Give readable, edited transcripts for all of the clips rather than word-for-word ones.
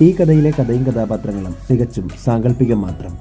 ഈ കഥയിലെ കഥയും കഥാപാത്രങ്ങളും തികച്ചും സാങ്കല്പികം മാത്രം.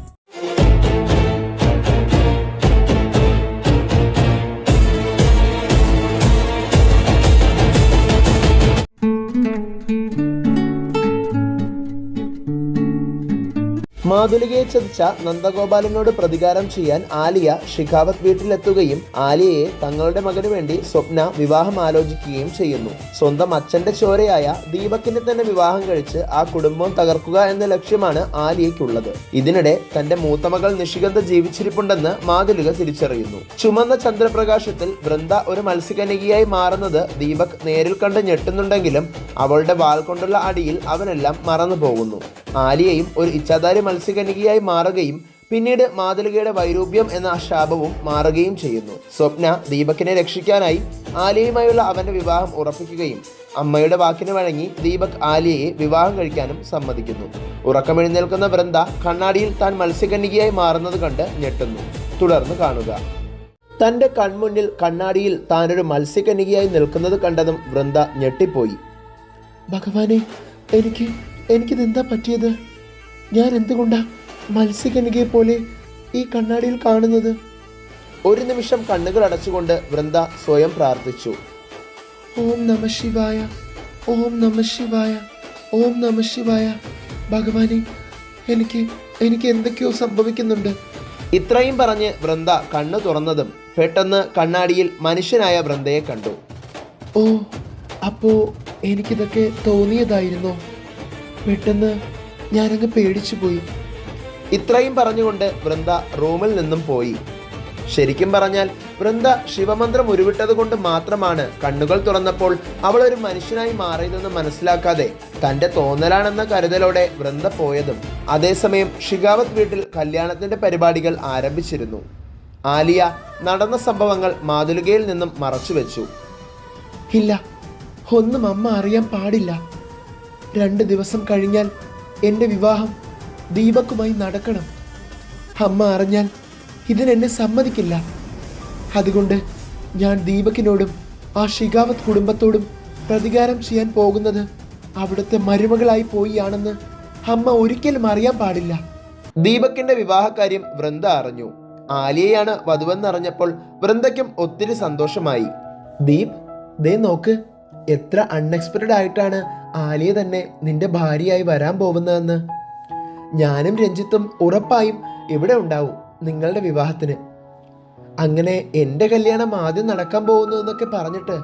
മാതുലികയെ ചതിച്ച നന്ദഗോപാലിനോട് പ്രതികാരം ചെയ്യാൻ ആലിയ ഷിഖാവത്ത് വീട്ടിലെത്തുകയും ആലിയയെ തങ്ങളുടെ മകനു വേണ്ടി സ്വപ്ന വിവാഹം ആലോചിക്കുകയും ചെയ്യുന്നു. സ്വന്തം അച്ഛന്റെ ചോരയായ ദീപകിനെ തന്നെ വിവാഹം കഴിച്ച് ആ കുടുംബം തകർക്കുക എന്ന ലക്ഷ്യമാണ് ആലിയയ്ക്കുള്ളത്. ഇതിനിടെ തന്റെ മൂത്ത മകൾ നിഷികന്ത ജീവിച്ചിരിപ്പുണ്ടെന്ന് മാതുലിക തിരിച്ചറിയുന്നു. ചുമന്ന ചന്ദ്രപ്രകാശത്തിൽ വൃന്ദ ഒരു മത്സ്യകന്യകയായി മാറുന്നത് ദീപക് നേരിൽ കണ്ട് ഞെട്ടുന്നുണ്ടെങ്കിലും അവളുടെ വാൾ കൊണ്ടുള്ള അടിയിൽ അവനെല്ലാം മറന്നു പോകുന്നു. ആലിയയും ഒരു ഇച്ഛാധാരി മത്സ്യകന്യകയായി മാറുകയും പിന്നീട് മാതുലികയുടെ വൈരൂപ്യം എന്ന ശാപവും മാറുകയും ചെയ്യുന്നു. സ്വപ്ന ദീപകിനെ രക്ഷിക്കാനായി ആലിയയുമായുള്ള അവന്റെ വിവാഹം ഉറപ്പിക്കുകയും അമ്മയുടെ വാക്കിന് വഴങ്ങി ദീപക് ആലിയയെ വിവാഹം കഴിക്കാനും സമ്മതിക്കുന്നു. ഉറക്കമെഴുന്നേൽക്കുന്ന വൃന്ദ കണ്ണാടിയിൽ താൻ മത്സ്യകന്യകയായി മാറുന്നത് കണ്ട് ഞെട്ടുന്നു. തുടർന്ന് കാണുക. തന്റെ കൺമുന്നിൽ കണ്ണാടിയിൽ താനൊരു മത്സ്യകന്യകയായി നിൽക്കുന്നത് കണ്ടതും വൃന്ദ ഞെട്ടിപ്പോയി. ഭഗവാനെ, എനിക്കിതെന്താ പറ്റിയത്? ഞാൻ എന്തുകൊണ്ടാ മത്സ്യകന്യകയെ പോലെ ഈ കണ്ണാടിയിൽ കാണുന്നത്? ഒരു നിമിഷം കണ്ണുകൾ അടച്ചുകൊണ്ട് വൃന്ദ സ്വയം പ്രാർത്ഥിച്ചു. ഓം നമ ശിവായ, ഓം നമ ശിവായ, ഓം നമ ശിവായ. ഭഗവാനെ, എനിക്ക് എന്തൊക്കെയോ സംഭവിക്കുന്നുണ്ട്. ഇത്രയും പറഞ്ഞ് വൃന്ദ കണ്ണു തുറന്നതും പെട്ടെന്ന് കണ്ണാടിയിൽ മനുഷ്യനായ വൃന്ദയെ കണ്ടു. ഓ, അപ്പോ എനിക്കിതൊക്കെ തോന്നിയതായിരുന്നോ? പെട്ടെന്ന് ഞാനങ്ങ് പേടിച്ചു പോയി. ഇത്രയും പറഞ്ഞുകൊണ്ട് വൃന്ദ റൂമിൽ നിന്നും പോയി. ശരിക്കും പറഞ്ഞാൽ വൃന്ദ ശിവമന്ത്രം ഉരുവിട്ടത് കൊണ്ട് മാത്രമാണ് കണ്ണുകൾ തുറന്നപ്പോൾ അവൾ ഒരു മനുഷ്യനായി മാറിയതെന്ന് മനസ്സിലാക്കാതെ തൻ്റെ തോന്നലാണെന്ന കരുതലോടെ വൃന്ദ പോയതും. അതേസമയം ഷിഖാവത്ത് വീട്ടിൽ കല്യാണത്തിന്റെ പരിപാടികൾ ആരംഭിച്ചിരുന്നു. ആലിയ നടന്ന സംഭവങ്ങൾ മാതുലികയിൽ നിന്നും മറച്ചുവെച്ചു. ഇല്ല, ഒന്നും അമ്മ അറിയാൻ പാടില്ല. 2 ദിവസം കഴിഞ്ഞാൽ എൻ്റെ വിവാഹം ദീപക്കുമായി നടക്കണം. അമ്മ അറിഞ്ഞാൽ ഇതിനെന്നെ സമ്മതിക്കില്ല. അതുകൊണ്ട് ഞാൻ ദീപകിനോടും ആ ഷിഖാവത്ത് കുടുംബത്തോടും പ്രതികാരം ചെയ്യാൻ പോകുന്നത് അവിടുത്തെ മരുമകളായി പോയിയാണെന്ന് അമ്മ ഒരിക്കലും അറിയാൻ പാടില്ല. ദീപകിന്റെ വിവാഹകാര്യം വൃന്ദ അറിഞ്ഞു. ആലിയയാണ് വധുവെന്നറിഞ്ഞപ്പോൾ വൃന്ദയ്ക്കും ഒത്തിരി സന്തോഷമായി. ദീപ്, ദേ നോക്ക്, എത്ര അൺഎക്സ്പെക്റ്റഡ് ആയിട്ടാണ് ആലിയ തന്നെ നിന്റെ ഭാര്യയായി വരാൻ പോകുന്നതെന്ന്. ഞാനും രഞ്ജിത്തും ഉറപ്പായും ഇവിടെ ഉണ്ടാവും നിങ്ങളുടെ വിവാഹത്തിന്. അങ്ങനെ എൻ്റെ കല്യാണം ആദ്യം നടക്കാൻ പോകുന്നു എന്നൊക്കെ പറഞ്ഞിട്ട്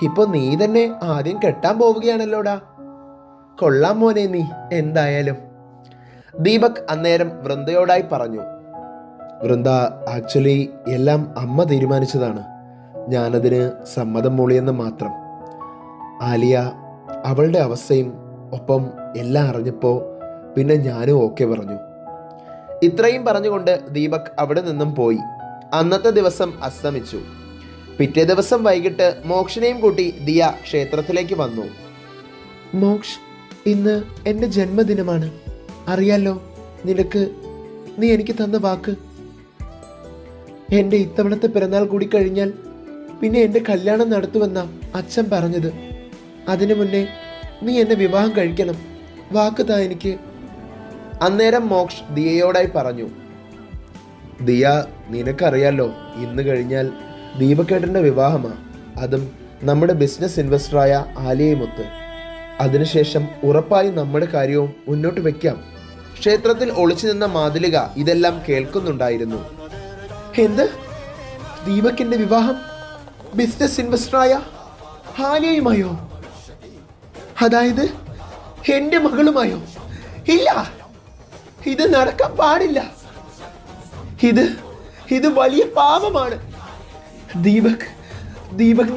ഇപ്പൊ നീ തന്നെ ആദ്യം കെട്ടാൻ പോവുകയാണല്ലോടാ. കൊള്ളാം മോനെ നീ എന്തായാലും. ദീപക് അന്നേരം വൃന്ദയോടായി പറഞ്ഞു. വൃന്ദ, ആക്ച്വലി എല്ലാം അമ്മ തീരുമാനിച്ചതാണ്. ഞാനതിന് സമ്മതം മൂളിയെന്ന് മാത്രം. ആലിയ അവളുടെ അവസ്ഥയും ഒപ്പം എല്ലാം അറിഞ്ഞപ്പോൾ പിന്നെ ഞാനും ഓക്കെ പറഞ്ഞു. ഇത്രയും പറഞ്ഞുകൊണ്ട് ദീപക് അവിടെ നിന്നും പോയി. അന്നത്തെ ദിവസം അസ്തമിച്ചു. പിറ്റേ ദിവസം വൈകിട്ട് മോക്ഷിനെയും കൂട്ടി ദിയ ക്ഷേത്രത്തിലേക്ക് വന്നു. മോക്ഷ്, ഇന്ന് എൻ്റെ ജന്മദിനമാണ്. അറിയാലോ നിനക്ക്. നീ എനിക്ക് തന്ന വാക്ക്. എൻ്റെ ഇത്തവണത്തെ പിറന്നാൾ കൂടി കഴിഞ്ഞാൽ പിന്നെ എൻ്റെ കല്യാണം നടത്തുമെന്നാ അച്ഛൻ പറഞ്ഞത്. അതിനു മുന്നേ നീ എന്നെ വിവാഹം കഴിക്കണം. വാക്ക് താ എനിക്ക്. അന്നേരം മോക്ഷ് ദിയയോടായി പറഞ്ഞു. ദിയ, നിനക്കറിയാലോ ഇന്ന് കഴിഞ്ഞാൽ ദീപക്കേട്ടൻ്റെ വിവാഹമാ. അതും നമ്മുടെ ബിസിനസ് ഇൻവെസ്റ്ററായ ആലിയയുമൊത്ത്. അതിനുശേഷം ഉറപ്പായും നമ്മുടെ കാര്യവും മുന്നോട്ട് വെക്കാം. ക്ഷേത്രത്തിൽ ഒളിച്ചു നിന്ന മാതുലിക ഇതെല്ലാം കേൾക്കുന്നുണ്ടായിരുന്നു. എന്ത്? ദീപക്കിന്റെ വിവാഹം ബിസിനസ് ഇൻവെസ്റ്ററായ ആലിയയുമായോ? അതായത് എൻ്റെ മകളുമായോ? ഇല്ല, ഇത് നടക്കാൻ പാടില്ല. ഇത് വലിയ പാപമാണ്. ദീപക്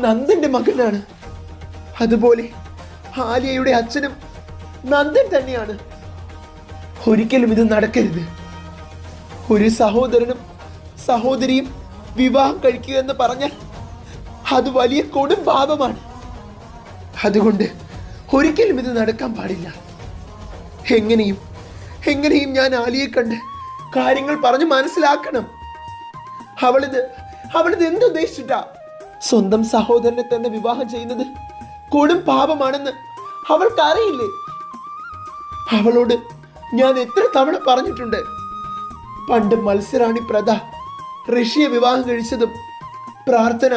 നന്ദന്റെ മകനാണ്. അതുപോലെ ആലിയയുടെ അച്ഛനും നന്ദൻ തന്നെയാണ്. ഒരിക്കലും ഇത് നടക്കരുത്. ഒരു സഹോദരനും സഹോദരിയും വിവാഹം കഴിക്കുക എന്ന് പറഞ്ഞാൽ അത് വലിയ കൊടും പാപമാണ്. അതുകൊണ്ട് ഒരിക്കലും ഇത് നടക്കാൻ പാടില്ല. എങ്ങനെയും ഞാൻ ആലിയെ കണ്ട് കാര്യങ്ങൾ പറഞ്ഞ് മനസ്സിലാക്കണം. അവളിത് എന്തുദ്ദേശിച്ചിട്ടാ? സ്വന്തം സഹോദരനെ തന്നെ വിവാഹം ചെയ്യുന്നത് കൊടും പാപമാണെന്ന് അവൾക്കറിയില്ലേ? അവളോട് ഞാൻ എത്ര തവണ പറഞ്ഞിട്ടുണ്ട്, പണ്ട് മത്സരാണി പ്രഥ ഋഷിയെ വിവാഹം കഴിച്ചതും പ്രാർത്ഥന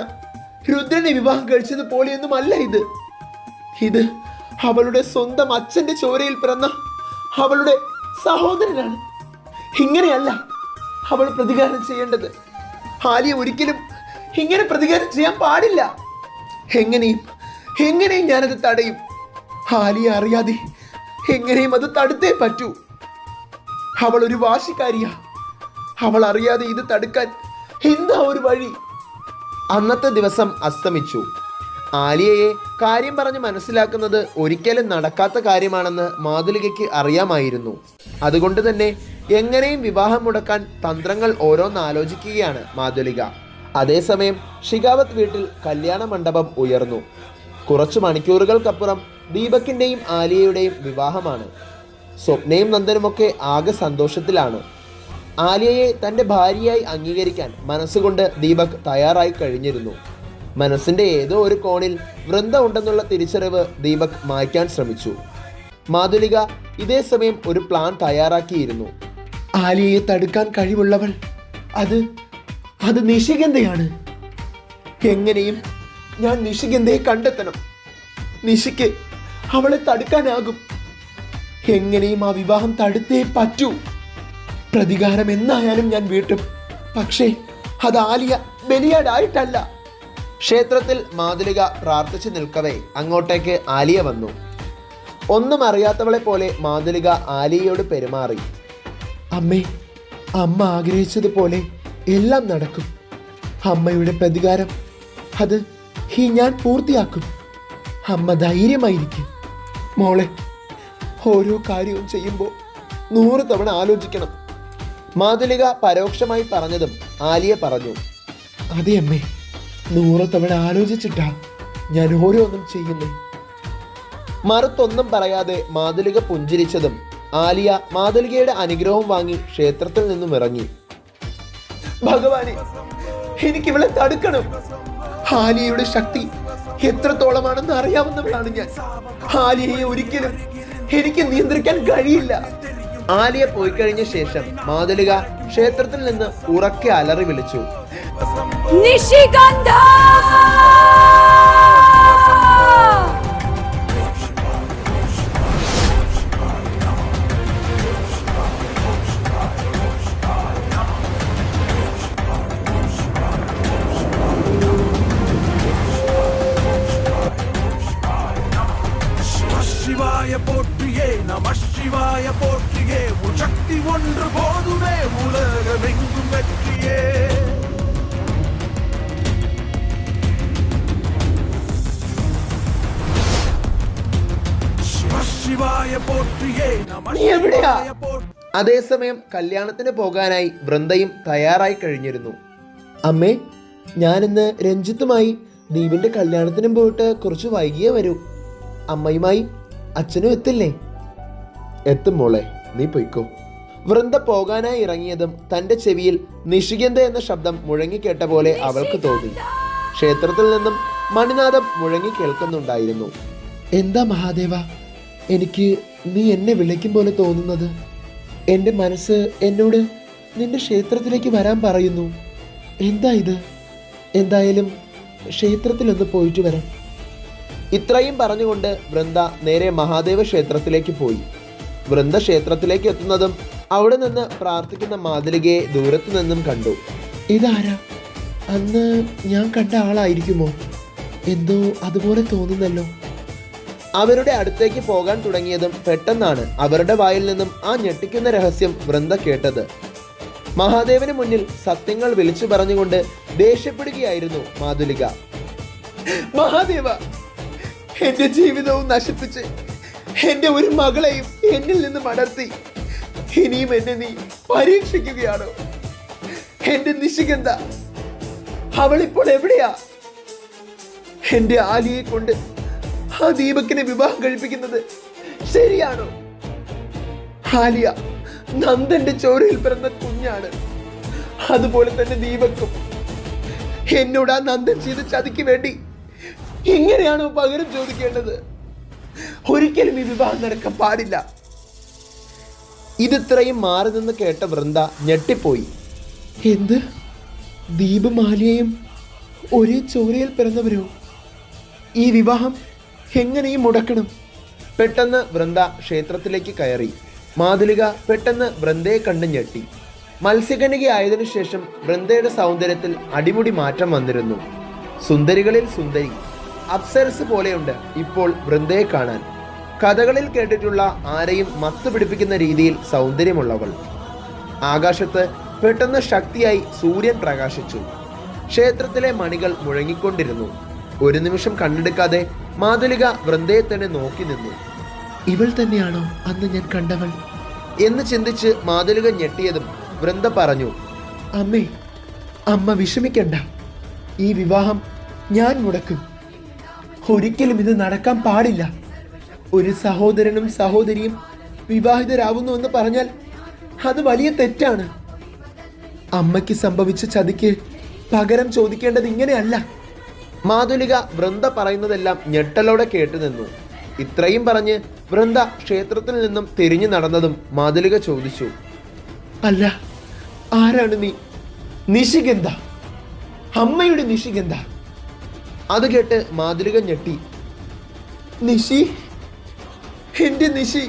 രുദ്രനെ വിവാഹം കഴിച്ചത് പോലെയൊന്നുമല്ല ഇത്. ഇത് അവളുടെ സ്വന്തം അച്ഛന്റെ ചോരയിൽ പിറന്ന അവളുടെ സഹോദരനാണ്. ഇങ്ങനെയല്ല അവൾ പ്രതികാരം ചെയ്യേണ്ടത്. ആലിയ ഒരിക്കലും ഇങ്ങനെ പ്രതികാരം ചെയ്യാൻ പാടില്ല. എങ്ങനെയും ഞാനത് തടയും. ആലിയ അറിയാതെ എങ്ങനെയും അത് തടുത്തേ പറ്റൂ. അവൾ ഒരു വാശിക്കാരിയാ. അവൾ അറിയാതെ ഇത് തടുക്കാൻ എന്താ ഒരു വഴി? അന്നത്തെ ദിവസം അസ്തമിച്ചു. ആലിയയെ കാര്യം പറഞ്ഞ് മനസ്സിലാക്കുന്നത് ഒരിക്കലും നടക്കാത്ത കാര്യമാണെന്ന് മാതുലികയ്ക്ക് അറിയാമായിരുന്നു. അതുകൊണ്ട് തന്നെ എങ്ങനെയും വിവാഹം മുടക്കാൻ തന്ത്രങ്ങൾ ഓരോന്ന് ആലോചിക്കുകയാണ് മാതുലിക. അതേസമയം ഷിഖാവത്ത് വീട്ടിൽ കല്യാണ മണ്ഡപം ഉയർന്നു. കുറച്ചു മണിക്കൂറുകൾക്കപ്പുറം ദീപകിന്റെയും ആലിയയുടെയും വിവാഹമാണ്. സ്വപ്നയും നന്ദനുമൊക്കെ ആകെ സന്തോഷത്തിലാണ്. ആലിയയെ തൻ്റെ ഭാര്യയായി അംഗീകരിക്കാൻ മനസ്സുകൊണ്ട് ദീപക് തയ്യാറായി കഴിഞ്ഞിരുന്നു. മനസ്സിൻ്റെ ഏതോ ഒരു കോണിൽ വൃന്ദ ഉണ്ടെന്നുള്ള തിരിച്ചറിവ് ദീപക് മായ്ക്കാൻ ശ്രമിച്ചു. മാതുലിക ഇതേ സമയം ഒരു പ്ലാൻ തയ്യാറാക്കിയിരുന്നു. ആലിയയെ തടുക്കാൻ കഴിവുള്ളവൾ അത് നിശിഗന്ധയാണ്. എങ്ങനെയും ഞാൻ നിശിഗന്ധയെ കണ്ടെത്തണം. നിശിക്ക് അവളെ തടുക്കാനാകും. എങ്ങനെയും ആ വിവാഹം തടുത്തേ പറ്റൂ. പ്രതികാരം എന്നായാലും ഞാൻ വീട്ടും. പക്ഷേ അത് ആലിയ ബലിയാടായിട്ടല്ല. ക്ഷേത്രത്തിൽ മാതുലിക പ്രാർത്ഥിച്ചു നിൽക്കവേ അങ്ങോട്ടേക്ക് ആലിയ വന്നു. ഒന്നും അറിയാത്തവളെ പോലെ മാതുലിക ആലിയയോട് പെരുമാറി. അമ്മേ, അമ്മ ആഗ്രഹിച്ചതുപോലെ എല്ലാം നടക്കും. അമ്മയുടെ പ്രതികാരം അത് ഞാൻ പൂർത്തിയാക്കും. അമ്മ ധൈര്യമായിരിക്കും. മോളെ, ഓരോ കാര്യവും ചെയ്യുമ്പോൾ 100 തവണ ആലോചിക്കണം. മാതുലിക പരോക്ഷമായി പറഞ്ഞതും ആലിയ പറഞ്ഞു, അതെ അമ്മേ, 100 തവണ ആലോചിച്ചിട്ടാ ഞാൻ ഓരോന്നും ചെയ്യുന്നു. മറുത്തൊന്നും പറയാതെ മാതുലിക പുഞ്ചിരിച്ചതും ആലിയ മാതുലികയുടെ അനുഗ്രഹം വാങ്ങി ക്ഷേത്രത്തിൽ നിന്നും ഇറങ്ങി. ഭഗവാനെ, എനിക്കിവളെ തടുക്കണം. ആലിയയുടെ ശക്തി എത്രത്തോളമാണെന്ന് അറിയാവുന്നവളാണ് ഞാൻ. ആലിയയെ ഒരിക്കലും എനിക്ക് നിയന്ത്രിക്കാൻ കഴിയില്ല. ആലിയ പോയി കഴിഞ്ഞ ശേഷം മാതുലിക ക്ഷേത്രത്തിൽ നിന്ന് ഉറക്കെ അലറി വിളിച്ചു, നിശിഗന്ധ! சிவாய போற்றியே நம சிவாய போற்றியே உன் சக்தி ஒன்று போதுமே உலகமெங்கும் வெற்றியே. ശിവായ പോற்றியே நம ശിവായ പോറ്റി. അതേസമയം കല്യാണത്തിന് പോകാനായി വൃന്ദയും തയ്യാറായി കഴിഞ്ഞിരുന്നു. അമ്മേ, ഞാനിന്ന് രഞ്ജിത്തുമായി ദീപിന്റെ കല്യാണത്തിനും പോയിട്ട് കുറച്ച് വൈകിയേ വരൂ. അമ്മയുമായി അച്ഛനും എത്തില്ലേ? എത്തും മോളെ, നീ പൊയ്ക്കോ. വൃന്ദ പോകാനായി ഇറങ്ങിയതും തൻ്റെ ചെവിയിൽ നിശിഗന്ധ എന്ന ശബ്ദം മുഴങ്ങിക്കേട്ട പോലെ അവൾക്ക് തോന്നി. ക്ഷേത്രത്തിൽ നിന്നും മണിനാഥം മുഴങ്ങി കേൾക്കുന്നുണ്ടായിരുന്നു. എന്താ മഹാദേവ, എനിക്ക് നീ എന്നെ വിളിക്കും പോലെ തോന്നുന്നത്? എൻ്റെ മനസ്സ് എന്നോട് നിന്റെ ക്ഷേത്രത്തിലേക്ക് വരാൻ പറയുന്നു. എന്താ ഇത്? എന്തായാലും ക്ഷേത്രത്തിലൊന്ന് പോയിട്ട് വരാം. ഇത്രയും പറഞ്ഞുകൊണ്ട് വൃന്ദ നേരെ മഹാദേവ ക്ഷേത്രത്തിലേക്ക് പോയി. വൃന്ദ ക്ഷേത്രത്തിലേക്ക് എത്തുന്നതും അവിടെ നിന്ന് പ്രാർത്ഥിക്കുന്ന മാതുലികയെ ദൂരത്തു നിന്നും കണ്ടു. ഇതാരാ? അന്ന് ഞാൻ കണ്ട ആളായിരിക്കുമോ? എന്തോ അതുപോലെ തോന്നുന്നല്ലോ. അവരുടെ അടുത്തേക്ക് പോകാൻ തുടങ്ങിയതും പെട്ടെന്നാണ് അവരുടെ വായിൽ നിന്നും ആ ഞെട്ടിക്കുന്ന രഹസ്യം വൃന്ദ കേട്ടത്. മഹാദേവന് മുന്നിൽ സത്യങ്ങൾ വിളിച്ചു പറഞ്ഞുകൊണ്ട് ദേഷ്യപ്പെടുകയായിരുന്നു മാതുലിക. മഹാദേവ, എന്റെ ജീവിതവും നശിപ്പിച്ച് എന്റെ ഒരു മകളെയും എന്നിൽ നിന്നും അടർത്തി ഇനിയും എന്നെ നീ പരീക്ഷിക്കുകയാണോ? എന്റെ നിശിഗന്ധ അവളിപ്പോൾ എവിടെയാ? എന്റെ ആലിയെ കൊണ്ട് ആ ദീപക്കിനെ വിവാഹം കഴിപ്പിക്കുന്നത് ശരിയാണോ? ആലിയ നന്ദന്റെ ചോരയിൽ പിറന്ന കുഞ്ഞാണ്. അതുപോലെ തന്നെ ദീപക്കും. എന്നോട് ആ നന്ദൻ ചെയ്ത ചതിക്ക് വേണ്ടി ഇങ്ങനെയാണോ പകരം ചോദിക്കേണ്ടത്? ഒരിക്കലും ഈ വിവാഹം നടക്കാൻ പാടില്ല. ഇതിത്രയും മാറി നിന്ന് കേട്ട വൃന്ദ ഞെട്ടിപ്പോയി. എന്ത്, ദീപും ആലിയയും ഒരേ ചോരയിൽ പിറന്നവരോ? ഈ വിവാഹം എങ്ങനെയും മുടക്കണം. പെട്ടെന്ന് വൃന്ദ ക്ഷേത്രത്തിലേക്ക് കയറി. മാതുലിക പെട്ടെന്ന് വൃന്ദയെ കണ്ട് ഞെട്ടി. മത്സ്യകന്യകയായതിനു ശേഷം വൃന്ദയുടെ സൗന്ദര്യത്തിൽ അടിമുടി മാറ്റം വന്നിരുന്നു. സുന്ദരികളിൽ സുന്ദരി, അപ്സരസ് പോലെയുണ്ട് ഇപ്പോൾ വൃന്ദയെ കാണാൻ. കഥകളിൽ കേട്ടിട്ടുള്ള ആരെയും മത്തു പിടിപ്പിക്കുന്ന രീതിയിൽ സൗന്ദര്യമുള്ളവൾ. ആകാശത്ത് പെട്ടെന്ന് ശക്തിയായി സൂര്യൻ പ്രകാശിച്ചു. ക്ഷേത്രത്തിലെ മണികൾ മുഴങ്ങിക്കൊണ്ടിരുന്നു. ഒരു നിമിഷം കണ്ടെടുക്കാതെ മാതുലിക വൃന്ദയെ തന്നെ നോക്കി നിന്നു. ഇവൾ തന്നെയാണോ അന്ന് ഞാൻ കണ്ടവൾ എന്ന് ചിന്തിച്ച് മാതുലിക ഞെട്ടിയതും വൃന്ദ പറഞ്ഞു, അമ്മേ, അമ്മ വിഷമിക്കണ്ട. ഈ വിവാഹം ഞാൻ മുടക്കും. ഒരിക്കലും ഇത് നടക്കാൻ പാടില്ല. ഒരു സഹോദരനും സഹോദരിയും വിവാഹിതരാകുന്നു എന്ന് പറഞ്ഞാൽ അത് വലിയ തെറ്റാണ്. അമ്മയ്ക്ക് സംഭവിച്ച ചതിക്ക് പകരം ചോദിക്കേണ്ടത് ഇങ്ങനെയല്ല. മാതുലിക വൃന്ദ പറയുന്നതെല്ലാം ഞെട്ടലോടെ കേട്ടു നിന്നു. ഇത്രയും പറഞ്ഞ് വൃന്ദ ക്ഷേത്രത്തിൽ നിന്നും തിരിഞ്ഞു നടന്നതും മാതുലിക ചോദിച്ചു, അല്ല, ആരാണ് നീ? നിശിഗന്ധ, അമ്മയുടെ നിശിഗന്ധ. അത് കേട്ട് മാതുലിക ഞെട്ടി. നിശി, എന്റെ നിശി.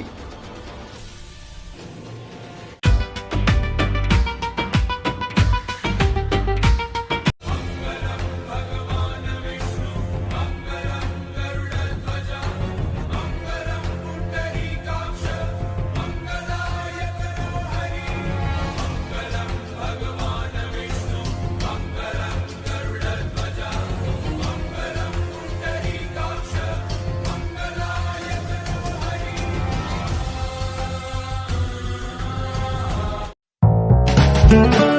Thank you.